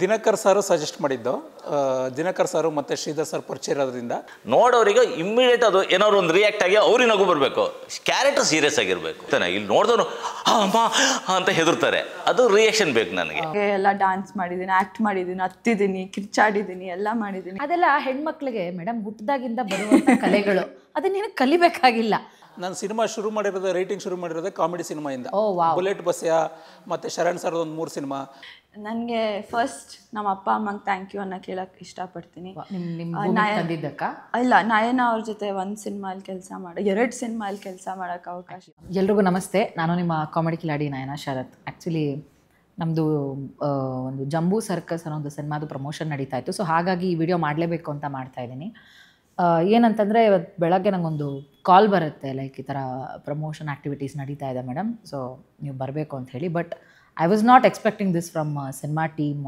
Dinakar sir suggest ಮಾಡಿದ್ದು. Dinakar sir ಮತ್ತು Sridhar sir ಪರಿಚಯ ಇರೋದ್ರಿಂದ ನೋಡೋರಿಗೆ ಇಮ್ಮಿಡಿಯೇಟ್ ಅದು ಏನಾದ್ರು ಒಂದು ರಿಯಾಕ್ಟ್ ಆಗಿ ಅವ್ರಿಗೆ ನಗು ಬರಬೇಕು, ಕ್ಯಾರೆಕ್ಟರ್ ಸೀರಿಯಸ್ ಆಗಿರಬೇಕು. ಇಲ್ಲಿ ನೋಡಿದವರು ಅಮ್ಮ ಅಂತ ಹೆದರ್ತಾರೆ, ಅದು ರಿಯಾಕ್ಷನ್ ಬೇಕು ನನಗೆ. ಎಲ್ಲ ಡ್ಯಾನ್ಸ್ ಮಾಡಿದ್ದೀನಿ, ಆ್ಯಕ್ಟ್ ಮಾಡಿದ್ದೀನಿ, ಹತ್ತಿದ್ದೀನಿ, ಕಿರ್ಚಾಡಿದ್ದೀನಿ, ಎಲ್ಲ ಮಾಡಿದ್ದೀನಿ. ಅದೆಲ್ಲ ಹೆಣ್ಮಕ್ಳಿಗೆ ಮೇಡಮ್ ಹುಟ್ಟದಾಗಿಂದ ಬರುವಂಥ ಕಲೆಗಳು, ಅದನ್ನೇನು ಕಲಿಬೇಕಾಗಿಲ್ಲ. ನಾನು ಸಿನಿಮಾ ಶುರು ಮಾಡಿರೋದು, ರೈಟಿಂಗ್ ಶುರು ಮಾಡಿರೋದೇ ಕಾಮಿಡಿ ಸಿನಿಮಾಯಿಂದ. ಬುಲೆಟ್ ಬಸ್ಯ ಮತ್ತು ಶರಣ್ ಸರ್ ಒಂದು 3 ಸಿನಿಮಾ. ನನಗೆ ಫಸ್ಟ್ ನಮ್ಮ ಅಪ್ಪ ಅಮ್ಮಂಗೆ ಥ್ಯಾಂಕ್ ಯು ಅನ್ನೋ ಕೇಳಕ್ಕೆ ಇಷ್ಟಪಡ್ತೀನಿ. ಇಲ್ಲ, ನಯನ ಅವ್ರ ಜೊತೆ 1 ಸಿನಿಮಾಲಿ ಕೆಲಸ ಮಾಡಿ 2 ಸಿನಿಮಾಲಿ ಕೆಲಸ ಮಾಡೋಕ್ಕೆ ಅವಕಾಶ. ಎಲ್ರಿಗೂ ನಮಸ್ತೆ, ನಾನು ನಿಮ್ಮ ಕಾಮಿಡಿ ಕಿಲಾಡಿ ನಯನ ಶರತ್. ಆ್ಯಕ್ಚುಲಿ ನಮ್ಮದು ಒಂದು ಜಂಬೂ ಸರ್ಕಸ್ ಅನ್ನೋ ಒಂದು ಸಿನಿಮಾದು ಪ್ರಮೋಷನ್ ನಡೀತಾ ಇತ್ತು. ಸೊ ಹಾಗಾಗಿ ಈ ವಿಡಿಯೋ ಮಾಡಲೇಬೇಕು ಅಂತ ಮಾಡ್ತಾಯಿದ್ದೀನಿ. ಏನಂತಂದರೆ ಇವತ್ತು ಬೆಳಗ್ಗೆ ನನಗೊಂದು ಕಾಲ್ ಬರುತ್ತೆ, ಲೈಕ್ ಈ ಥರ ಪ್ರಮೋಷನ್ ಆ್ಯಕ್ಟಿವಿಟೀಸ್ ನಡೀತಾ ಇದೆ ಮೇಡಮ್, ಸೊ ನೀವು ಬರಬೇಕು ಅಂತ ಹೇಳಿ. But I was not expecting this from cinema team.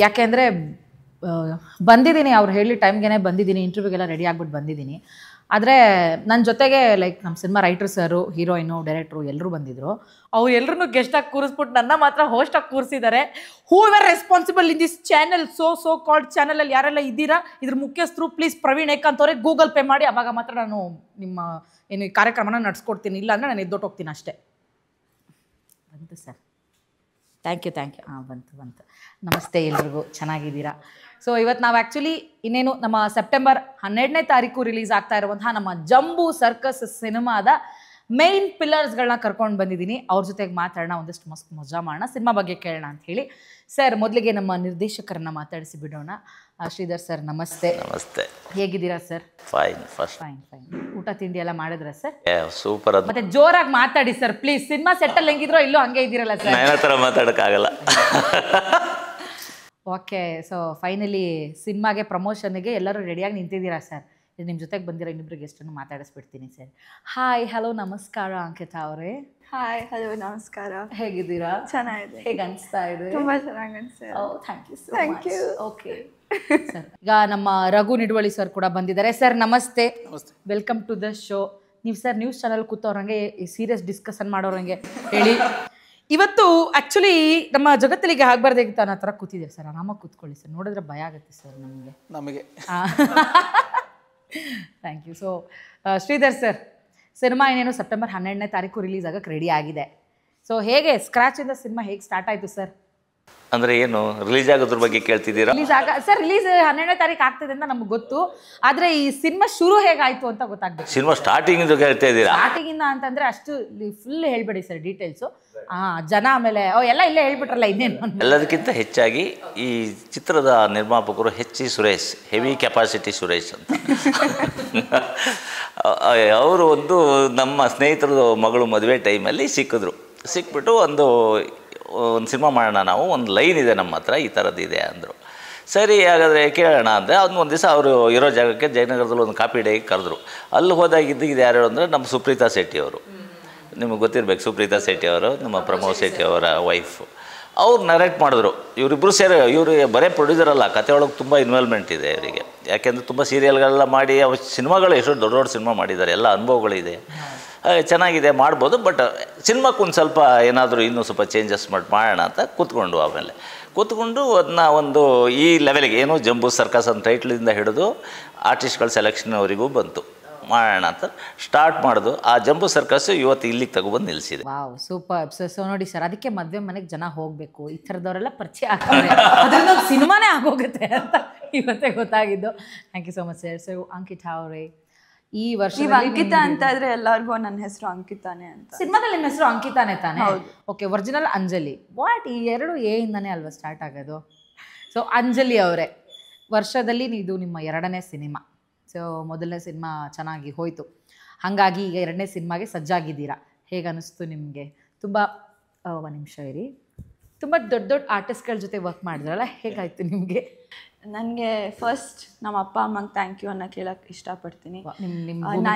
ಯಾಕೆಂದರೆ ಬಂದಿದ್ದೀನಿ, ಅವ್ರು ಹೇಳಿ ಟೈಮ್ಗೆ ಬಂದಿದ್ದೀನಿ, ಇಂಟರ್ವ್ಯೂಗೆಲ್ಲ ರೆಡಿ ಆಗ್ಬಿಟ್ಟು ಬಂದಿದ್ದೀನಿ. ಆದರೆ ನನ್ನ ಜೊತೆಗೆ ಲೈಕ್ ನಮ್ಮ cinema writer sir, heroine, director ಎಲ್ಲರೂ ಬಂದಿದ್ದರು. ಅವ್ರು ಎಲ್ಲರೂ ಗೆಸ್ಟಾಗಿ ಕೂರಿಸ್ಬಿಟ್ಟು ನನ್ನ ಮಾತ್ರ ಹೋಸ್ಟಾಗಿ ಕೂರಿಸಿದ್ದಾರೆ. Who are responsible in this channel, so called ಚಾನಲಲ್ಲಿ ಯಾರೆಲ್ಲ ಇದ್ದೀರಾ, ಇದ್ರ ಮುಖ್ಯಸ್ಥರು ಪ್ಲೀಸ್ ಪ್ರವೀಣ್ ಏಕಾಂತವ್ರೆ ಗೂಗಲ್ ಪೇ ಮಾಡಿ, ಆವಾಗ ಮಾತ್ರ ನಾನು ನಿಮ್ಮ ಏನು ಈ ಕಾರ್ಯಕ್ರಮನ ನಡೆಸ್ಕೊಡ್ತೀನಿ, ಇಲ್ಲ ಅಂದರೆ ನಾನು ಎದ್ದೊಟ್ಟೋಗ್ತೀನಿ ಅಷ್ಟೇ. ಬಂತು ಸರ್, ಥ್ಯಾಂಕ್ ಯು. ಹಾಂ, ಬಂತು. ನಮಸ್ತೆ ಎಲ್ರಿಗೂ, ಚೆನ್ನಾಗಿದ್ದೀರಾ? ಸೊ ಇವತ್ತು ನಾವು ಆ್ಯಕ್ಚುಲಿ ಇನ್ನೇನು ನಮ್ಮ ಸೆಪ್ಟೆಂಬರ್ 12ನೇ ತಾರೀಕು ರಿಲೀಸ್ ಆಗ್ತಾ ಇರುವಂತಹ ನಮ್ಮ ಜಂಬೂ ಸರ್ಕಸ್ ಸಿನಿಮಾದ ಮೇನ್ ಪಿಲ್ಲರ್ಸ್ಗಳನ್ನ ಕರ್ಕೊಂಡು ಬಂದಿದ್ದೀನಿ. ಅವ್ರ ಜೊತೆಗೆ ಮಾತಾಡೋಣ, ಒಂದಷ್ಟು ಮಜಾ ಮಾಡೋಣ, ಸಿನಿಮಾ ಬಗ್ಗೆ ಕೇಳೋಣ ಅಂತ ಹೇಳಿ. ಸರ್, ಮೊದಲಿಗೆ ನಮ್ಮ ನಿರ್ದೇಶಕರನ್ನ ಮಾತಾಡಿಸಿ ಬಿಡೋಣ. ಶ್ರೀಧರ್ ಸರ್ ನಮಸ್ತೆ. ನಮಸ್ತೆ, ಹೇಗಿದ್ದೀರಾ ಸರ್? ಫೈನ್. ಊಟ ತಿಂಡಿ ಎಲ್ಲ ಮಾಡಿದ್ರ ಸರ್? ಸೂಪರ್. ಮತ್ತೆ ಜೋರಾಗಿ ಮಾತಾಡಿ ಸರ್ ಪ್ಲೀಸ್. ಸಿನಿಮಾ ಸೆಟ್ಟಲ್ಲಿ ಹೆಂಗಿದ್ರೋ ಇಲ್ಲೂ ಹಂಗೆ ಇದ್ದೀರಲ್ಲ ಸರ್? ನನ್ನ ಥರ ಮಾತಾಡೋಕ್ಕಾಗಲ್ಲ. ಓಕೆ, ಸೊ ಫೈನಲಿ ಸಿನಿಮಾಗೆ ಪ್ರಮೋಷನ್ಗೆ ಎಲ್ಲರೂ ರೆಡಿಯಾಗಿ ನಿಂತಿದ್ದೀರಾ ಸರ್? ನಿಮ್ಮ ಜೊತೆಗೆ ಬಂದಿರೋ ಇನ್ನಿಬ್ರು ಗೆಸ್ಟನ್ನು ಮಾತಾಡಿಸ್ಬಿಡ್ತೀನಿ ಸರ್. ಹಾಯ್, ಹಲೋ, ನಮಸ್ಕಾರ ಅಂಕಿತಾ ಅವರೇ. ಹಾಯ್, ಹಲೋ, ನಮಸ್ಕಾರ. ಹೇಗಿದ್ದೀರಾ? ಚೆನ್ನಾಗಿದೆ. ಹೇಗೆ ಅನಿಸ್ತಾ ಇದೆ? ತುಂಬ ಚೆನ್ನಾಗಿ ಅನಿಸ್ತಾ ಇದೆ. Thank you. Thank you. Okay sir, ಈಗ ನಮ್ಮ ರಘು ನಿಡುವಳಿ ಸರ್ ಕೂಡ ಬಂದಿದ್ದಾರೆ. ಸರ್ ನಮಸ್ತೆ, ವೆಲ್ಕಮ್ ಟು ದ ಶೋ. ನೀವು ಸರ್ ನ್ಯೂಸ್ ಚಾನಲ್ ಕೂತವ್ರಂಗೆ ಸೀರಿಯಸ್ ಡಿಸ್ಕಷನ್ ಮಾಡೋರಂಗೆ ಹೇಳಿ. ಇವತ್ತು ಆ್ಯಕ್ಚುಲಿ ನಮ್ಮ ಜಗತ್ತಲ್ಲಿಗೆ ಆಗಬಾರ್ದಾಗಿತ್ತು ಅನ್ನೋ ಥರ ಕೂತಿದ್ದೀರಿ ಸರ್. ಆರಾಮಾಗಿ ಕೂತ್ಕೊಳ್ಳಿ ಸರ್, ನೋಡಿದ್ರೆ ಭಯ ಆಗುತ್ತೆ ಸರ್ ನಮಗೆ. Thank you. So Sridhar sir, cinema ಏನೇನು ಸೆಪ್ಟೆಂಬರ್ 12ನೇ ತಾರೀಕು ರಿಲೀಸ್ ಆಗೋಕ್ಕೆ ರೆಡಿ ಆಗಿದೆ. ಸೊ ಹೇಗೆ ಸ್ಕ್ರಾಚಿಂದ ಸಿನಿಮಾ ಹೇಗೆ ಸ್ಟಾರ್ಟ್ ಆಯಿತು ಸರ್? ಅಂದರೆ ಏನು ರಿಲೀಸ್ ಆಗೋದ್ರ ಬಗ್ಗೆ ಕೇಳ್ತಿದ್ದೀರಾ? ರಿಲೀಸ್ 12ನೇ ತಾರೀಕು ಆಗ್ತದೆ ಅಂತ ನಮ್ಗೆ ಗೊತ್ತು, ಆದರೆ ಈ ಸಿನಿಮಾ ಶುರು ಹೇಗಾಯಿತು ಅಂತ ಗೊತ್ತಾಗ್ಬೇಕು. ಸಿನಿಮಾ ಸ್ಟಾರ್ಟಿಂಗ್ ಹೇಳ್ತಾ ಇದ್ದೀರಾ? ಸ್ಟಾರ್ಟಿಂಗಿಂದ ಅಂತಂದರೆ ಅಷ್ಟು ಫುಲ್ ಹೇಳ್ಬೇಡಿ ಸರ್ ಡೀಟೇಲ್ಸು. ಜನ ಆಮೇಲೆ ಎಲ್ಲ ಇಲ್ಲೇ ಹೇಳ್ಬಿಟ್ರಲ್ಲ, ಇನ್ನೇನು. ಎಲ್ಲದಕ್ಕಿಂತ ಹೆಚ್ಚಾಗಿ ಈ ಚಿತ್ರದ ನಿರ್ಮಾಪಕರು HE Suresh, heavy capacity Suresh ಅಂತ. ಅವರು ಒಂದು ನಮ್ಮ ಸ್ನೇಹಿತರು ಮಗಳು ಮದುವೆ ಟೈಮಲ್ಲಿ ಸಿಕ್ಬಿಟ್ಟು ಒಂದು ಸಿನಿಮಾ ಮಾಡೋಣ, ನಾವು ಒಂದು ಲೈನ್ ಇದೆ ನಮ್ಮ ಹತ್ರ, ಈ ಥರದ್ದಿದೆ ಅಂದರು. ಸರಿ ಹಾಗಾದರೆ ಕೇಳೋಣ ಅಂದರೆ ಒಂದು ದಿವಸ ಅವರು ಇರೋ ಜಾಗಕ್ಕೆ ಜಯನಗರದಲ್ಲಿ ಒಂದು ಕಾಪಿ ಡೇಗೆ ಕರೆದ್ರು. ಅಲ್ಲಿ ಹೋದಾಗ ಇದ್ದಿದ್ದು ಯಾರು ಅಂದರೆ ನಮ್ಮ ಸುಪ್ರೀತಾ ಶೆಟ್ಟಿ ಅವರು. ನಿಮಗೆ ಗೊತ್ತಿರಬೇಕು, ಸುಪ್ರೀತಾ ಶೆಟ್ಟಿ ಅವರು ನಮ್ಮ ಪ್ರಮೋದ್ ಶೆಟ್ಟಿ ಅವರ ವೈಫು. ಅವ್ರು ನರೇಟ್ ಮಾಡಿದ್ರು. ಇವರಿಬ್ಬರು ಇವರು ಬರೀ ಪ್ರೊಡ್ಯೂಸರ್ ಅಲ್ಲ, ಕತೆ ಒಳಗೆ ತುಂಬ ಇನ್ವಾಲ್ವ್ಮೆಂಟ್ ಇದೆ ಇವರಿಗೆ. ಯಾಕೆಂದರೆ ತುಂಬ ಸೀರಿಯಲ್ಗಳೆಲ್ಲ ಮಾಡಿ ಅವ್ರ ಸಿನಿಮಾಗಳು ಎಷ್ಟೋ ದೊಡ್ಡ ಸಿನಿಮಾ ಮಾಡಿದ್ದಾರೆ, ಎಲ್ಲ ಅನುಭವಗಳಿದೆ, ಚೆನ್ನಾಗಿದೆ, ಮಾಡ್ಬೋದು. ಬಟ್ ಸಿನಿಮಾಕ್ಕೆ ಒಂದು ಸ್ವಲ್ಪ ಏನಾದರೂ ಇನ್ನೂ ಸ್ವಲ್ಪ ಚೇಂಜಸ್ ಮಾಡೋಣ ಅಂತ ಕೂತ್ಕೊಂಡು ಅದನ್ನ ಒಂದು ಈ ಲೆವೆಲ್ಗೆ ಏನೋ ಜಂಬೂ ಸರ್ಕಸ್ ಅಂತ ಟೈಟ್ಲಿಂದ ಹಿಡಿದು ಆರ್ಟಿಸ್ಟ್ಗಳ ಸೆಲೆಕ್ಷನ್ವರೆಗೂ ಬಂತು. ಮಾಡೋಣ ಅಂತ ಸ್ಟಾರ್ಟ್ ಮಾಡೋದು. ಆ ಜಂಬೂ ಸರ್ಕಸ್ ಇವತ್ತು ಇಲ್ಲಿಗೆ ತಗೊಬಂದು ನಿಲ್ಲಿಸಿದೆ. Wow, super. ಸೊ ನೋಡಿ ಸರ್, ಅದಕ್ಕೆ ಮದುವೆ ಮನೆಗೆ ಜನ ಹೋಗಬೇಕು, ಈ ಥರದವರೆಲ್ಲ ಪರಿಚಯ ಆಗ್ತಾರೆ, ಅದರಿಂದ ಸಿನಿಮಾನೇ ಆಗೋಗುತ್ತೆ ಅಂತ ಇವತ್ತೇ ಗೊತ್ತಾಗಿದ್ದು. Thank you so much sir. So Ankita ಅವರೇ, ಈ ವರ್ಷ ಅಂಕಿತಾ ಅಂತ ಇದ್ರೆ ಎಲ್ಲರಿಗೂ ನನ್ನ ಹೆಸರು ಅಂಕಿತಾನೆ ಅಂತ. ಸಿನಿಮಾದಲ್ಲಿ ನಿಮ್ಮ ಹೆಸರು ಅಂಕಿತಾನೆ ತಾನೆ? Okay, original Anjali. ವಾಟ್, ಈ 2 A ಇಂದನೇ ಅಲ್ವಾ ಸ್ಟಾರ್ಟ್ ಆಗೋದು? ಸೊ ಅಂಜಲಿ ಅವರೇ, ವರ್ಷದಲ್ಲಿ ಇದು ನಿಮ್ಮ 2ನೇ ಸಿನಿಮಾ. ಸೊ ಮೊದಲನೇ ಸಿನಿಮಾ ಚೆನ್ನಾಗಿ ಹೋಯಿತು, ಹಾಗಾಗಿ ಈಗ 2ನೇ ಸಿನಿಮಾಗೆ ಸಜ್ಜಾಗಿದ್ದೀರಾ. ಹೇಗೆ ಅನ್ನಿಸ್ತು ನಿಮಗೆ? ತುಂಬ ಒಂದು ನಿಮಿಷ ಇರಿ, ತುಂಬ ದೊಡ್ಡ ಆರ್ಟಿಸ್ಟ್ಗಳ ಜೊತೆ ವರ್ಕ್ ಮಾಡಿದ್ರಲ್ಲ, ಹೇಗಾಯಿತು ನಿಮಗೆ? ನನಗೆ ಫಸ್ಟ್ ನಮ್ಮ ಅಪ್ಪ ಅಮ್ಮಂಗೆ ಥ್ಯಾಂಕ್ ಯು ಅನ್ನೋ ಕೇಳಕ್ಕೆ ಇಷ್ಟಪಡ್ತೀನಿ.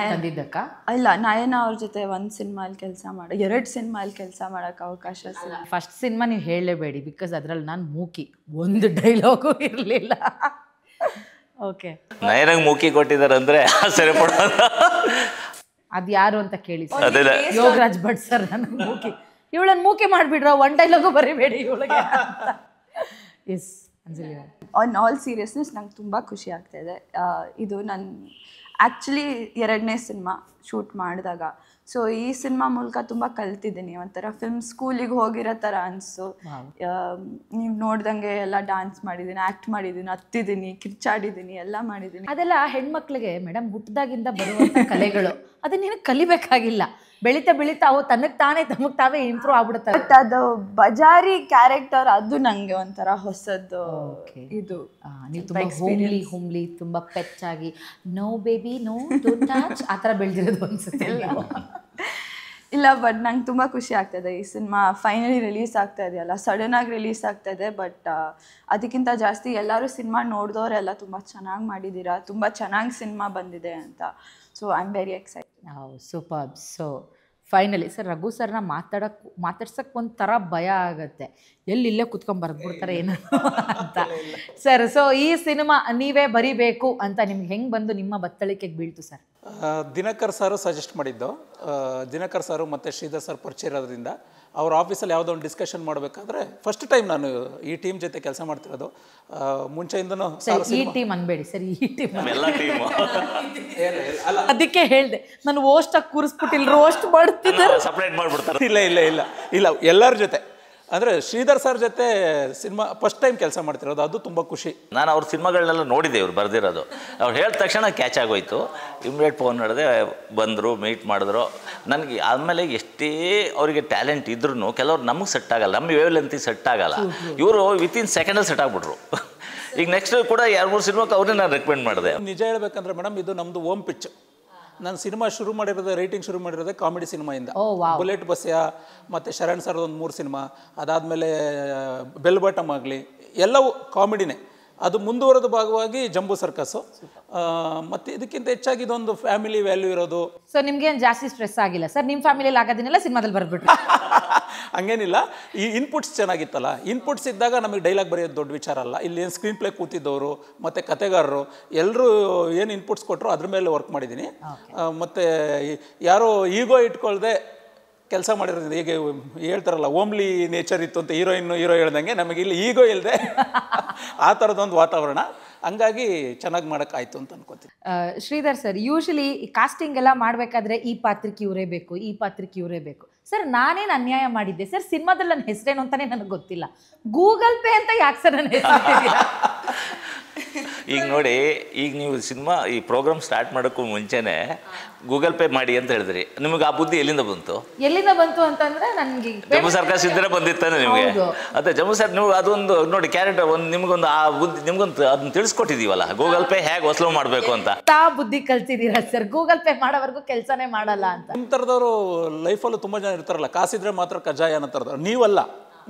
ಇಲ್ಲ, ನಯನ ಅವ್ರ ಜೊತೆ 1 ಸಿನಿಮಾಲಿ ಕೆಲಸ ಮಾಡಿ 2 ಸಿನಿಮಾಲಿ ಕೆಲಸ ಮಾಡೋಕ್ಕೆ ಅವಕಾಶ ಸಿಗ. ಫಸ್ಟ್ ಸಿನಿಮಾ ನೀವು ಹೇಳಲೇಬೇಡಿ, ಬಿಕಾಸ್ ಅದರಲ್ಲಿ ನಾನು ಮೂಕಿ, ಒಂದು ಡೈಲಾಗು ಇರಲಿಲ್ಲ. ಓಕೆ, ನಯನಂಗೆ ಮೂಕಿ ಕೊಟ್ಟಿದ್ದಾರೆ ಅಂದರೆ ಸರಿ ಪಡೋದು. ಅದು ಯಾರು ಅಂತ ಕೇಳಿ ಸರ್. ಯೋಗರಾಜ್ ಭಟ್ ಸರ್ ನನಗೆ ಮೂಕಿ ಇವಳನ್ನ ಮೂಕೆ ಮಾಡಿಬಿಡ್ರ ಒನ್ ಡೈಲಾಗು ಬರೀಬೇಡಿ ಇವಳಿಗೆ. Yes Anjali on all seriousness ನಂಗೆ ತುಂಬ ಖುಷಿ ಆಗ್ತಾಯಿದೆ. ಇದು ನಾನು ಆ್ಯಕ್ಚುಲಿ 2ನೇ ಸಿನಿಮಾ ಶೂಟ್ ಮಾಡಿದಾಗ, ಸೊ ಈ ಸಿನಿಮಾ ಮೂಲಕ ತುಂಬ ಕಲ್ತಿದ್ದೀನಿ. ಒಂಥರ ಫಿಲ್ಮ್ ಸ್ಕೂಲಿಗೆ ಹೋಗಿರೋ ಥರ ಅನಿಸ್ತು. ನೀವು ನೋಡ್ದಂಗೆ ಎಲ್ಲ ಡ್ಯಾನ್ಸ್ ಮಾಡಿದ್ದೀನಿ, ಆ್ಯಕ್ಟ್ ಮಾಡಿದ್ದೀನಿ, ಹತ್ತಿದ್ದೀನಿ, ಕಿರ್ಚಾಡಿದ್ದೀನಿ, ಎಲ್ಲ ಮಾಡಿದ್ದೀನಿ. ಅದೆಲ್ಲ ಹೆಣ್ಮಕ್ಳಿಗೆ ಮೇಡಮ್ ಹುಟ್ಟಿದಾಗಿಂದ ಬರುವಂಥ ಕಲೆಗಳು, ಅದನ್ನೇನು ಕಲಿಬೇಕಾಗಿಲ್ಲ. ಬೆಳೀತಾ ಬೆಳೀತಾ ಅವು ತಮಗೆ ತಾವೇ ಇಂಪ್ರೂವ್ ಆಗ್ಬಿಡ್ತಾರೆ. ಬಟ್ ಅದು ಬಜಾರಿ ಕ್ಯಾರೆಕ್ಟರ್ ಅದು ನನಗೆ ಒಂಥರ ಹೊಸದು. ಇದು ನೀವು ತುಂಬ ಹೋಮ್ಲಿ ತುಂಬ ಪೆಚ್ಚಾಗಿ no baby no don't touch ಆ ಥರ ಬೆಳೆದಿರೋದು ಅನ್ಸುತ್ತೆ. ಇಲ್ಲ, ಬಟ್ ನಂಗೆ ತುಂಬ ಖುಷಿ ಆಗ್ತಾಯಿದೆ. ಈ ಸಿನಿಮಾ ಫೈನಲಿ ರಿಲೀಸ್ ಆಗ್ತಾ ಇದೆಯಲ್ಲ, ಸಡನ್ನಾಗಿ ರಿಲೀಸ್ ಆಗ್ತಾಯಿದೆ. ಬಟ್ ಅದಕ್ಕಿಂತ ಜಾಸ್ತಿ ಎಲ್ಲರೂ ಸಿನಿಮಾ ನೋಡಿದವರೆಲ್ಲ ತುಂಬ ಚೆನ್ನಾಗಿ ಮಾಡಿದ್ದೀರಾ, ತುಂಬ ಚೆನ್ನಾಗಿ ಸಿನಿಮಾ ಬಂದಿದೆ ಅಂತ. So I am very excited. Super. So finally sir, Raghu ಸರ್ನ ಮಾತಾಡ್ಸಕ್ಕೆ ಒಂಥರ ಭಯ ಆಗುತ್ತೆ, ಇಲ್ಲೇ ಕುತ್ಕೊಂಡು ಬರೆದ್ಬಿಡ್ತಾರೆ ಏನೋ ಅಂತ ಸರ್. ಸೊ ಈ ಸಿನಿಮಾ ನೀವೇ ಬರಿಬೇಕು ಅಂತ ನಿಮ್ಗೆ ಹೆಂಗೆ ಬಂದು ನಿಮ್ಮ ಬತ್ತಳಿಕೆಗೆ ಬೀಳ್ತು ಸರ್? ದಿನಕರ್ ಸರ್ ಸಜೆಸ್ಟ್ ಮಾಡಿದ್ದು. ದಿನಕರ್ ಸರ್ ಮತ್ತು ಶ್ರೀಧರ್ ಸರ್ ಪರಿಚಯ ಇರೋದ್ರಿಂದ ಅವ್ರ ಆಫೀಸಲ್ಲಿ ಯಾವುದೋ ಒಂದು ಡಿಸ್ಕಷನ್ ಮಾಡಬೇಕಾದ್ರೆ ಫಸ್ಟ್ ಟೈಮ್ ನಾನು ಈ ಟೀಮ್ ಜೊತೆ ಕೆಲಸ ಮಾಡ್ತಿರೋದು. ಮುಂಚೆಯಿಂದನೂ ಈ ಟೀಮ್ ಅನ್ಬೇಡಿ ಸರ್, ಈ ಟೀಮ್ ಎಲ್ಲ ಟೀಮು ಅದಕ್ಕೆ ಹೇಳಿದೆ ನಾನು ಓಸ್ಟಾಗಿ ಕೂರಿಸ್ಬಿಟ್ಟಿಲ್ಲ, ರೋಸ್ಟ್ ಮಾಡ್ತಿದ್ದಾರೆ, ಸಪ್ರೇಟ್ ಮಾಡಿಬಿಡ್ತಾರೆ. ಇಲ್ಲ ಇಲ್ಲ ಇಲ್ಲ ಇಲ್ಲ ಎಲ್ಲರ ಜೊತೆ ಅಂದರೆ ಶ್ರೀಧರ್ ಸರ್ ಜೊತೆ ಸಿನಿಮಾ ಫಸ್ಟ್ ಟೈಮ್ ಕೆಲಸ ಮಾಡ್ತಿರೋದು, ಅದು ತುಂಬ ಖುಷಿ. ನಾನು ಅವ್ರ ಸಿನಿಮಾಗಳನ್ನೆಲ್ಲ ನೋಡಿದ್ದೆ, ಇವ್ರು ಬರೆದಿರೋದು. ಅವ್ರು ಹೇಳಿದ ತಕ್ಷಣ ಕ್ಯಾಚ್ ಆಗೋಯ್ತು. ಇಮ್ಮಿಡಿಯೇಟ್ ಫೋನ್ ಮಾಡಿದೆ, ಬಂದರು, ಮೀಟ್ ಮಾಡಿದ್ರು. ನನಗೆ ಆದಮೇಲೆ ಎಷ್ಟೇ ಅವರಿಗೆ ಟ್ಯಾಲೆಂಟ್ ಇದ್ರೂ ಕೆಲವ್ರು ನಮಗೆ ಸೆಟ್ ಆಗಲ್ಲ, ನಮ್ಮ ವೇವ್ ಲೆಂತಿಗೆ ಸೆಟ್ ಆಗಲ್ಲ. ಇವರು ವಿತಿನ್ ಸೆಕೆಂಡಲ್ಲಿ ಸೆಟ್ ಆಗಿಬಿಟ್ರು. ಈಗ ನೆಕ್ಸ್ಟ್ ಕೂಡ 2-3 ಸಿನಿಮಾಕ್ಕೆ ಅವ್ರನ್ನೇ ನಾನು ರೆಕಮೆಂಡ್ ಮಾಡಿದೆ. ನಿಜ ಹೇಳ್ಬೇಕಂದ್ರೆ ಮೇಡಮ್, ಇದು ನಮ್ಮದು ಓಮ್ ಪಿಚ್. ನಾನು ಸಿನಿಮಾ ರೈಟಿಂಗ್ ಶುರು ಮಾಡಿರೋದೇ ಕಾಮಿಡಿ ಸಿನಿಮಾಯಿಂದ. ಬುಲೆಟ್ ಬಸ್ಯ ಮತ್ತು ಶರಣ್ ಸರ್ ಒಂದು 3 ಸಿನಿಮಾ, ಅದಾದಮೇಲೆ ಬೆಲ್ ಬಾಟಮ್ ಆಗಲಿ ಎಲ್ಲವೂ ಕಾಮಿಡಿನೇ. ಅದು ಮುಂದುವರೆದ ಭಾಗವಾಗಿ ಜಂಬೂ ಸರ್ಕಸ್ಸು. ಮತ್ತು ಇದಕ್ಕಿಂತ ಹೆಚ್ಚಾಗಿ ಇದೊಂದು ಫ್ಯಾಮಿಲಿ ವ್ಯಾಲ್ಯೂ ಇರೋದು. ಸೊ ನಿಮ್ಗೇನು ಜಾಸ್ತಿ ಸ್ಟ್ರೆಸ್ ಆಗಿಲ್ಲ ಸರ್? ನಿಮ್ಮ ಫ್ಯಾಮಿಲಿಯಲ್ಲಿ ಆಗೋದನ್ನೆಲ್ಲ ಸಿನಿಮಾದಲ್ಲಿ ಬರ್ಬಿಟ್ರು? ಹಂಗೇನಿಲ್ಲ, ಈ ಇನ್ಪುಟ್ಸ್ ಚೆನ್ನಾಗಿತ್ತಲ್ಲ. ಇನ್ಪುಟ್ಸ್ ಇದ್ದಾಗ ನಮಗೆ ಡೈಲಾಗ್ ಬರೆಯೋದು ದೊಡ್ಡ ವಿಚಾರ ಅಲ್ಲ. ಇಲ್ಲಿ ಏನು ಸ್ಕ್ರೀನ್ ಪ್ಲೇ ಕೂತಿದ್ದವರು ಮತ್ತು ಕತೆಗಾರರು ಎಲ್ಲರೂ ಏನು ಇನ್ಪುಟ್ಸ್ ಕೊಟ್ಟರು ಅದ್ರ ಮೇಲೆ ವರ್ಕ್ ಮಾಡಿದ್ದೀನಿ. ಮತ್ತು ಯಾರೋ ಈಗೋ ಇಟ್ಕೊಳ್ದೆ ಕೆಲಸ ಮಾಡಿರೋದು. ಈಗ ಹೇಳ್ತಾರಲ್ಲ ಓಮ್ಲಿ ನೇಚರ್ ಇತ್ತು ಅಂತ ಹೀರೋ ಹೇಳ್ದಂಗೆ, ನಮಗೆ ಇಲ್ಲಿ ಈಗೋ ಇಲ್ಲದೆ ಆ ಥರದೊಂದು ವಾತಾವರಣ. ಹಂಗಾಗಿ ಚೆನ್ನಾಗಿ ಮಾಡೋಕ್ಕಾಯ್ತು ಅಂತ ಅನ್ಕೋತೀನಿ. ಶ್ರೀಧರ್ ಸರ್, ಯೂಶಲಿ ಕಾಸ್ಟಿಂಗ್ ಎಲ್ಲ ಮಾಡಬೇಕಾದ್ರೆ ಈ ಪಾತ್ರಕ್ಕೆ ಇವರೇ ಬೇಕು, ಈ ಪಾತ್ರಕ್ಕೆ ಇವರೇ ಬೇಕು. ಸರ್ ನಾನೇನು ಅನ್ಯಾಯ ಮಾಡಿದ್ದೆ ಸರ್? ಸಿನಿಮಾದಲ್ಲಿ ನನ್ನ ಹೆಸರೇನು ಅಂತಲೇ ನನಗೆ ಗೊತ್ತಿಲ್ಲ. ಗೂಗಲ್ ಪೇ ಅಂತ ಯಾಕೆ ಸರ್ ನನ್ನ ಹೆಸರು? ಈಗ ನೋಡಿ, ಈಗ ನೀವು ಸಿನಿಮಾ ಈ ಪ್ರೋಗ್ರಾಮ್ ಸ್ಟಾರ್ಟ್ ಮಾಡೋಕ್ಕೂ ಮುಂಚೆನೇ ಗೂಗಲ್ ಪೇ ಮಾಡಿ ಅಂತ ಹೇಳಿದ್ರಿ. ನಿಮಗೆ ಆ ಬುದ್ಧಿ ಎಲ್ಲಿಂದ ಬಂತು ಅಂತಂದ್ರೆ ನನಗೆ ಜಮ್ಮು ಸರ್ಕಸ್ ಇದ್ದರೆ ಬಂದಿತ್ತಾನೆ ನಿಮಗೆ. ಅದೇ ಜಮ್ಮು ಸರ್, ನೀವು ಅದೊಂದು ನೋಡಿ ಕ್ಯಾರೆಕ್ಟರ್ ಒಂದು ನಿಮ್ಗೊಂದು ಆ ಬುದ್ಧಿ ನಿಮ್ಗೊಂದು ಅದನ್ನ ತಿಳಿಸ್ಕೊಟ್ಟಿದ್ದೀವಲ್ಲ, ಗೂಗಲ್ ಪೇ ಹೇಗೆ ವಸೂಲು ಮಾಡಬೇಕು ಅಂತ. ಬುದ್ಧಿ ಕಲ್ತಿದ್ದೀರಾ ಸರ್? ಗೂಗಲ್ ಪೇ ಮಾಡೋವರೆಗೂ ಕೆಲಸನೇ ಮಾಡಲ್ಲ ಅಂತ. ನಿಮ್ಮ ಥರದವರು ಲೈಫಲ್ಲೂ ತುಂಬ ಜನ ಇರ್ತಾರಲ್ಲ, ಕಾಸಿದ್ರೆ ಮಾತ್ರ ಕಜಾಯ ಅನ್ನೋ ಥರದವ್ರು. ನೀವಲ್ಲ,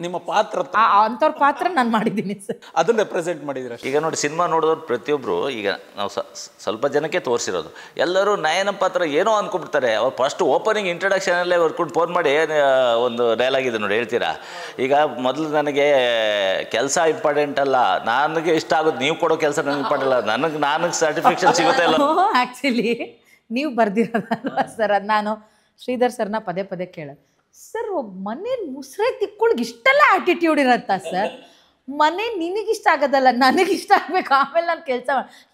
ನಿಮ್ಮ ಪಾತ್ರ ಅಂಥವ್ರ ಪಾತ್ರ ನಾನು ಮಾಡಿದ್ದೀನಿ ಸರ್, ಅದನ್ನ ರೆಪ್ರೆಸೆಂಟ್ ಮಾಡಿದ್ರೆ. ಈಗ ನೋಡಿ, ಸಿನಿಮಾ ನೋಡಿದವ್ರು ಪ್ರತಿಯೊಬ್ಬರು ಈಗ ನಾವು ಸ್ವಲ್ಪ ಜನಕ್ಕೆ ತೋರಿಸಿರೋದು, ಎಲ್ಲರೂ ನಯನ ಪಾತ್ರ ಏನೋ ಅಂದ್ಕೊಬಿಡ್ತಾರೆ. ಅವ್ರು ಫಸ್ಟ್ ಓಪನಿಂಗ್ ಇಂಟ್ರಡಕ್ಷನಲ್ಲೇ ವರ್ಕೊಂಡು ಫೋನ್ ಮಾಡಿ ಒಂದು ಡೈಲಾಗ್ ಇದೆ ನೋಡಿ, ಹೇಳ್ತೀರಾ? ಈಗ ಮೊದಲು ನನಗೆ ಕೆಲಸ ಇಂಪಾರ್ಟೆಂಟ್ ಅಲ್ಲ, ನನಗೆ ಇಷ್ಟ ಆಗೋದು, ನೀವು ಕೊಡೋ ಕೆಲಸ ನನಗೆ ಇಂಪಾರ್ಟೆಂಟ್ ಅಲ್ಲ, ನನಗೆ ಸರ್ಟಿಫಿಕೇಶನ್ ಸಿಗುತ್ತೆ ಅಲ್ಲ. ಆ್ಯಕ್ಚುಲಿ ನೀವು ಬರ್ದಿರೋದಲ್ವ ಸರ್, ಅದು ನಾನು ಶ್ರೀಧರ್ ಸರ್ನ ಪದೇ ಪದೇ ಕೇಳೋದು. ಸರ್, ಒಬ್ಬ ಮನೇಲಿ ಮುಸ್ರೆ ತಿಕ್ಕೊಳ್ಗೆ ಇಷ್ಟೆಲ್ಲ ಆ್ಯಟಿಟ್ಯೂಡ್ ಇರತ್ತಾ ಸರ್? ಮನೆ ನಿನಗಿಷ್ಟ ಆಗೋದಲ್ಲ, ನನಗಿಷ್ಟ ಆಗಬೇಕು, ಆಮೇಲೆ ನಾನು ಕೆಲಸ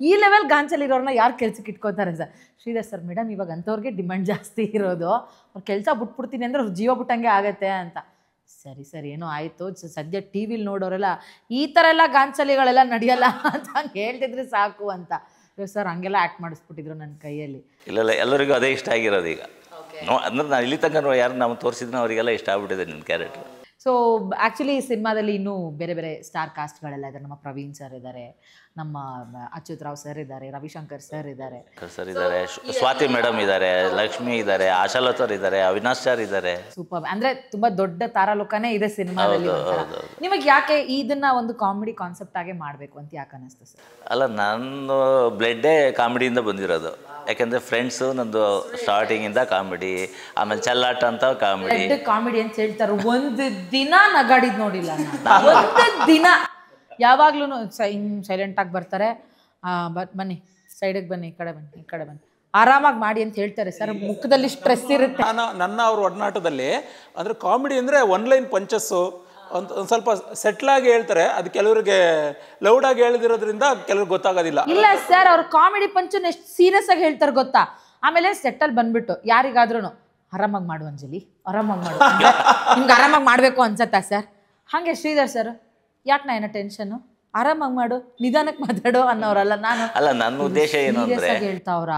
ಈ ಲೆವೆಲ್ ಗಾಂಚಲ್ಲಿರೋರನ್ನ ಯಾರು ಕೆಲ್ಸಕ್ಕೆ ಇಟ್ಕೋತಾರೆ ಸರ್? ಶ್ರೀಧರ್ ಸರ್, ಮೇಡಮ್ ಇವಾಗ ಅಂಥವ್ರಿಗೆ ಡಿಮ್ಯಾಂಡ್ ಜಾಸ್ತಿ ಇರೋದು, ಅವ್ರು ಕೆಲಸ ಬಿಟ್ಬಿಡ್ತೀನಿ ಅಂದರೆ ಅವ್ರು ಜೀವ ಬಿಟ್ಟಂಗೆ ಆಗತ್ತೆ ಅಂತ. ಸರಿ ಸರ್, ಏನೋ ಆಯಿತು, ಸದ್ಯ ಟಿ ವಿಲಿ ನೋಡೋರೆಲ್ಲ ಈ ಥರ ಎಲ್ಲ ಗಾಂಚಲಿಗಳೆಲ್ಲ ನಡೆಯಲ್ಲ ಅಂತ ಹಂಗೆ ಹೇಳ್ತಿದ್ರೆ ಸಾಕು ಅಂತ. ಸರ್ ಹಂಗೆಲ್ಲ ಆ್ಯಕ್ಟ್ ಮಾಡಿಸ್ಬಿಟ್ಟಿದ್ರು ನನ್ನ ಕೈಯಲ್ಲಿ. ಇಲ್ಲ, ಎಲ್ಲರಿಗೂ ಅದೇ ಇಷ್ಟ ಆಗಿರೋದು. ಈಗ ಅಂದ್ರೆ ನಾನು ಇಲ್ಲಿ ತನಕ ಯಾರು ನಾವು ತೋರಿಸಿದ್ನ ಅವರಿಗೆಲ್ಲ ಇಷ್ಟ ಆಗ್ಬಿಟ್ಟಿದೆ ನಿಮ್ಮ ಕ್ಯಾರೆಕ್ಟರ್. ಸೊ ಆ್ಯಕ್ಚುಲಿ ಸಿನಿಮಾದಲ್ಲಿ ಇನ್ನೂ ಬೇರೆ ಬೇರೆ ಸ್ಟಾರ್ ಕಾಸ್ಟ್ಗಳೆಲ್ಲ ಇದ್ದಾರೆ. ನಮ್ಮ ಪ್ರವೀಣ್ ಸರ್ ಇದ್ದಾರೆ, ನಮ್ಮ ಅಚ್ಯುತ್ ರಾವ್ ಸರ್ ಇದ್ದಾರೆ, ರವಿಶಂಕರ್ ಸರ್ ಇದ್ದಾರೆ, ಸ್ವಾತಿ ಮೇಡಮ್ ಇದ್ದಾರೆ, ಲಕ್ಷ್ಮಿ ಇದ್ದಾರೆ, ಆಶಾಲತರ್ ಇದ್ದಾರೆ, ಅವಿನಾಶ್ ಸರ್ ಇದ್ದಾರೆ. ಸೂಪರ್. ಅಂದರೆ ತುಂಬ ದೊಡ್ಡ ತಾರಾಲೋಕನೇ ಇದೆ ಸಿನಿಮಾದಲ್ಲಿ. ನಿಮಗೆ ಯಾಕೆ ಇದನ್ನ ಒಂದು ಕಾಮಿಡಿ ಕಾನ್ಸೆಪ್ಟ್ ಆಗೇ ಮಾಡಬೇಕು ಅಂತ ಯಾಕೆ ಅನ್ನಿಸ್ತು ಸರ್? ಅಲ್ಲ, ನಾನು ಬ್ಲಡ್ಡೇ ಕಾಮಿಡಿಯಿಂದ ಬಂದಿರೋದು. ಯಾಕೆಂದರೆ ಫ್ರೆಂಡ್ಸು ನಂದು ಸ್ಟಾರ್ಟಿಂಗಿಂದ ಕಾಮಿಡಿ, ಆಮೇಲೆ ಚೆಲ್ಲಾಟ ಅಂತ ಕಾಮಿಡಿ ಅಂತ ಹೇಳ್ತಾರೆ. ಒಂದು ದಿನ ನಗಾಡಿದ್ ನೋಡಿಲ್ಲ ನಾನು, ಒಂದು ದಿನ. ಯಾವಾಗ್ಲೂ ಸೈಲೆಂಟಾಗಿ ಬರ್ತಾರೆ, ಬನ್ನಿ ಸೈಡಿಗೆ ಬನ್ನಿ, ಈ ಕಡೆ ಬನ್ನಿ, ಈ ಕಡೆ ಬನ್ನಿ, ಆರಾಮಾಗಿ ಮಾಡಿ ಅಂತ ಹೇಳ್ತಾರೆ ಸರ್. ಮುಖದಲ್ಲಿ ಸ್ಟ್ರೆಸ್ ಇರುತ್ತೆ. ನನ್ನ ಅವ್ರ ಒಡನಾಟದಲ್ಲಿ ಅಂದರೆ ಕಾಮಿಡಿ ಅಂದರೆ ಒನ್ಲೈನ್ ಪಂಚಸ್ಸು ಒಂದು ಸ್ವಲ್ಪ ಸೆಟ್ಲಾಗಿ ಹೇಳ್ತಾರೆ. ಅದು ಕೆಲವರಿಗೆ ಲೌಡಾಗಿ ಹೇಳ್ದಿರೋದ್ರಿಂದ ಕೆಲವ್ರಿಗೆ ಗೊತ್ತಾಗೋದಿಲ್ಲ. ಇಲ್ಲ ಸರ್, ಅವ್ರು ಕಾಮಿಡಿ ಪಂಚನ್ ಎಷ್ಟು ಸೀರಿಯಸ್ ಆಗಿ ಹೇಳ್ತಾರೆ ಗೊತ್ತಾ. ಆಮೇಲೆ ಸೆಟ್ಟಲ್ಲಿ ಬಂದ್ಬಿಟ್ಟು ಯಾರಿಗಾದ್ರೂ ಆರಾಮಾಗಿ ಮಾಡು ಅಂಜಲಿ, ಆರಾಮಾಗಿ ಮಾಡು, ನಿಮ್ಗೆ ಆರಾಮಾಗಿ ಮಾಡಬೇಕು ಅನ್ಸತ್ತಾ ಸರ್? ಹಾಗೆ ಶ್ರೀಧರ್ ಸರ್ ಯಾಕೆ ನಾ ಏನೋ ಟೆನ್ಷನ್ನು, ಆರಾಮಾಗಿ ಮಾಡು, ನಿಧಾನಕ್ಕೆ ಮಾತಾಡು ಅನ್ನೋರಲ್ಲ. ನಾನು ಅಲ್ಲ, ನನ್ನ ಉದ್ದೇಶ ಏನು ಅಂದರೆ ಹೇಳ್ತಾವ್ರ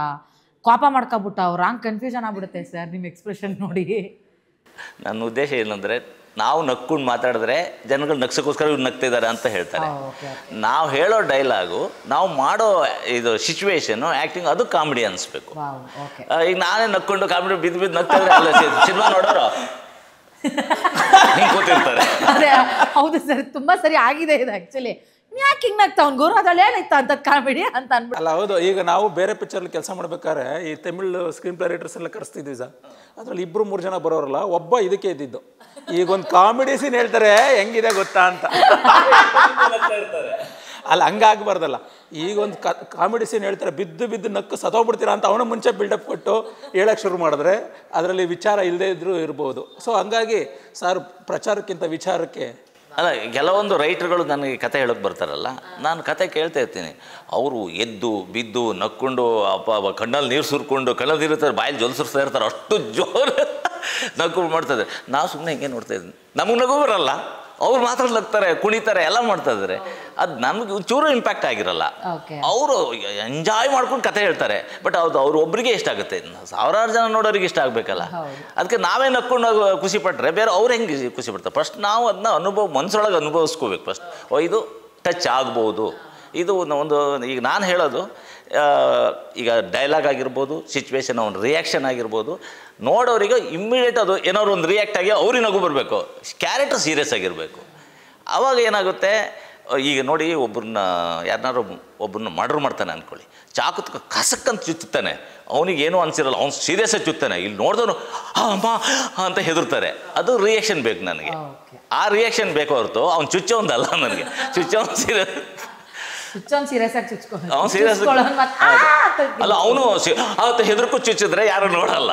ಕೋಪ ಮಾಡ್ಕೊಬಿಟ್ಟ ಅವ್ರ ಹಂಗೆ ಕನ್ಫ್ಯೂಷನ್ ಆಗ್ಬಿಡುತ್ತೆ ಸರ್ ನಿಮ್ಮ ಎಕ್ಸ್ಪ್ರೆಷನ್ ನೋಡಿ. ನನ್ನ ಉದ್ದೇಶ ಏನಂದರೆ ನಾವು ನಕ್ಕೊಂಡು ಮಾತಾಡಿದ್ರೆ ಜನಗಳು ನಗ್ಸೋಕ್ಕೋಸ್ಕರ ಇವ್ರು ನಗ್ತಿದ್ದಾರೆ ಅಂತ ಹೇಳ್ತಾರೆ. ನಾವು ಹೇಳೋ ಡೈಲಾಗು, ನಾವು ಮಾಡೋ ಇದು ಸಿಚುವೇಶನು, ಆ್ಯಕ್ಟಿಂಗ್, ಅದು ಕಾಮಿಡಿ ಅನಿಸ್ಬೇಕು. ಈಗ ನಾನೇ ನಕ್ಕೊಂಡು ಕಾಮಿಡಿ ಬಿದ್ದು ನಗ್ತಿದ್ರೆ ಅಲ್ಲ ಸಿನಿಮಾ ನೋಡೋರು ಹಿಂಗೆ ಕೂತಿರ್ತಾರೆ. ಅದೇ ಹೌದು ಸರ್, ತುಂಬ ಸರಿ ಆಗಿದೆ ಇದು ಆ್ಯಕ್ಚುಲಿ. ಯಾಕೆ ಹಿಂಗೆ ನಗ್ತಾ ಅವ್ನು ಗುರು ಅದ್ರಲ್ಲಿ ಏನಾಯ್ತಾ ಅಂತ ಕಾಮಿಡಿ ಅಂತ ಅನ್ಬಿಟ್ಟು. ಅಲ್ಲ ಹೌದು, ಈಗ ನಾವು ಬೇರೆ ಪಿಕ್ಚರ್ಲಿ ಕೆಲಸ ಮಾಡ್ಬೇಕಾದ್ರೆ ಈ ತಮಿಳ್ ಸ್ಕ್ರೀನ್ ಪ್ಲೇ ರೈಟರ್ಸ್ ಎಲ್ಲ ಕರೆಸ್ತಿದ್ವಿ ಸರ್. ಅದ್ರಲ್ಲಿ 2-3 ಜನ ಬರೋರಲ್ಲ, ಒಬ್ಬ ಇದಕ್ಕೆ ಇದ್ದಿದ್ದು. ಈಗ ಒಂದು ಕಾಮಿಡಿ ಸೀನ್ ಹೇಳ್ತಾರೆ ಹೆಂಗಿದೆ ಗೊತ್ತಾ ಅಂತ. ಅಲ್ಲ ಹಂಗಾಗಬಾರ್ದಲ್ಲ. ಈಗ ಒಂದು ಕಾಮಿಡಿ ಸೀನ್ ಹೇಳ್ತಾರೆ, ಬಿದ್ದು ನಕ್ಕು ಸತ್ತೋಗ್ಬಿಡ್ತೀರಾ ಅಂತ ಅವನ ಮುಂಚೆ ಬಿಲ್ಡಪ್ ಕೊಟ್ಟು ಹೇಳಕ್ಕೆ ಶುರು ಮಾಡಿದ್ರೆ ಅದರಲ್ಲಿ ವಿಚಾರ ಇಲ್ಲದೇ ಇದ್ರೂ ಇರ್ಬೋದು. ಸೊ ಹಂಗಾಗಿ ಸರ್ ಪ್ರಚಾರಕ್ಕಿಂತ ವಿಚಾರಕ್ಕೆ. ಅಲ್ಲ, ಕೆಲವೊಂದು ರೈಟರ್ಗಳು ನನಗೆ ಕತೆ ಹೇಳೋಕ್ಕೆ ಬರ್ತಾರಲ್ಲ, ನಾನು ಕತೆ ಕೇಳ್ತಾ ಇರ್ತೀನಿ. ಅವರು ಎದ್ದು ಬಿದ್ದು ನಕ್ಕೊಂಡು ಕಣ್ಣಲ್ಲಿ ನೀರು ಸುರ್ಕೊಂಡು, ಕಣ್ಣಲ್ಲಿ ನೀರು ಇರ್ತಾರೆ, ಬಾಯಲ್ಲಿ ಜೊಲ್ ಸುರಿಸ್ತಾ ಇರ್ತಾರೆ, ಅಷ್ಟು ಜೋರು ನಕ್ಕು ಮಾಡ್ತಾಯಿದ್ದಾರೆ. ನಾವು ಸುಮ್ಮನೆ ಹಿಂಗೆ ನೋಡ್ತಾ ಇದ್ದೀನಿ, ನಮಗೆ ನಗು ಬರಲ್ಲ, ಅವ್ರು ಮಾತ್ರ ನಗ್ತಾರೆ, ಕುಣಿತಾರೆ, ಎಲ್ಲ ಮಾಡ್ತಾ ಇದ್ದಾರೆ. ಅದು ನಮಗೆ ಚೂರು ಇಂಪ್ಯಾಕ್ಟ್ ಆಗಿರಲ್ಲ. ಅವರು ಎಂಜಾಯ್ ಮಾಡ್ಕೊಂಡು ಕತೆ ಹೇಳ್ತಾರೆ. ಬಟ್ ಅದು ಅವ್ರು ಒಬ್ಬರಿಗೆ ಇಷ್ಟ ಆಗುತ್ತೆ, ಸಾವಿರಾರು ಜನ ನೋಡೋರಿಗೆ ಇಷ್ಟ ಆಗಬೇಕಲ್ಲ. ಅದಕ್ಕೆ ನಾವೇ ನಕ್ಕೊಂಡು ಖುಷಿ ಪಟ್ಟರೆ ಬೇರೆ ಅವ್ರು ಹೆಂಗೆ ಖುಷಿ ಪಡ್ತಾರೆ? ಫಸ್ಟ್ ನಾವು ಅದನ್ನ ಮನಸ್ಸೊಳಗೆ ಅನುಭವಿಸ್ಕೋಬೇಕು ಫಸ್ಟ್. ಇದು ಟಚ್ ಆಗ್ಬೋದು. ಇದು ಒಂದು ಈಗ ನಾನು ಹೇಳೋದು, ಈಗ ಡೈಲಾಗ್ ಆಗಿರ್ಬೋದು, ಸಿಚುವೇಶನ್, ಒಂದು ರಿಯಾಕ್ಷನ್ ಆಗಿರ್ಬೋದು, ನೋಡೋರಿಗೆ ಇಮ್ಮಿಡಿಯೇಟ್ ಅದು ಏನಾದ್ರು ಒಂದು ರಿಯಾಕ್ಟ್ ಆಗಿ ಅವ್ರಿಗೆ ನಗು ಬರಬೇಕು. ಕ್ಯಾರೆಕ್ಟರ್ ಸೀರಿಯಸ್ ಆಗಿರಬೇಕು. ಆವಾಗ ಏನಾಗುತ್ತೆ, ಈಗ ನೋಡಿ ಒಬ್ಬರನ್ನ ಮರ್ಡರ್ ಮಾಡ್ತಾನೆ ಅಂದ್ಕೊಳ್ಳಿ, ಚಾಕು ಕಸಕ್ಕಂತ ಚುತ್ತಾನೆ, ಅವನಿಗೇನು ಅನಿಸಿರಲ್ಲ, ಅವ್ನು ಸೀರಿಯಸ್ಸಾಗಿ ಚುತ್ತಾನೆ. ಇಲ್ಲಿ ನೋಡಿದವನು ಅಮ್ಮ ಅಂತ ಹೆದರ್ತಾರೆ. ಅದು ರಿಯಾಕ್ಷನ್ ಬೇಕು ನನಗೆ. ಆ ರಿಯಾಕ್ಷನ್ ಬೇಕು ಹೊರತು ಅವ್ನು ಚುಚ್ಚೋಂದಲ್ಲ ನನಗೆ. ಚುಚ್ಚೋನ್ ಸೀರಿಯಸ್ ಆಗಿ ಚುಚ್ಕೊ, ಅವ್ನು ಸೀರಿಯಸ್ ಅಲ್ಲ, ಅವನು ಹೆದರ್ಕು ಚುಚ್ಚಿದ್ರೆ ಯಾರು ನೋಡಲ್ಲ.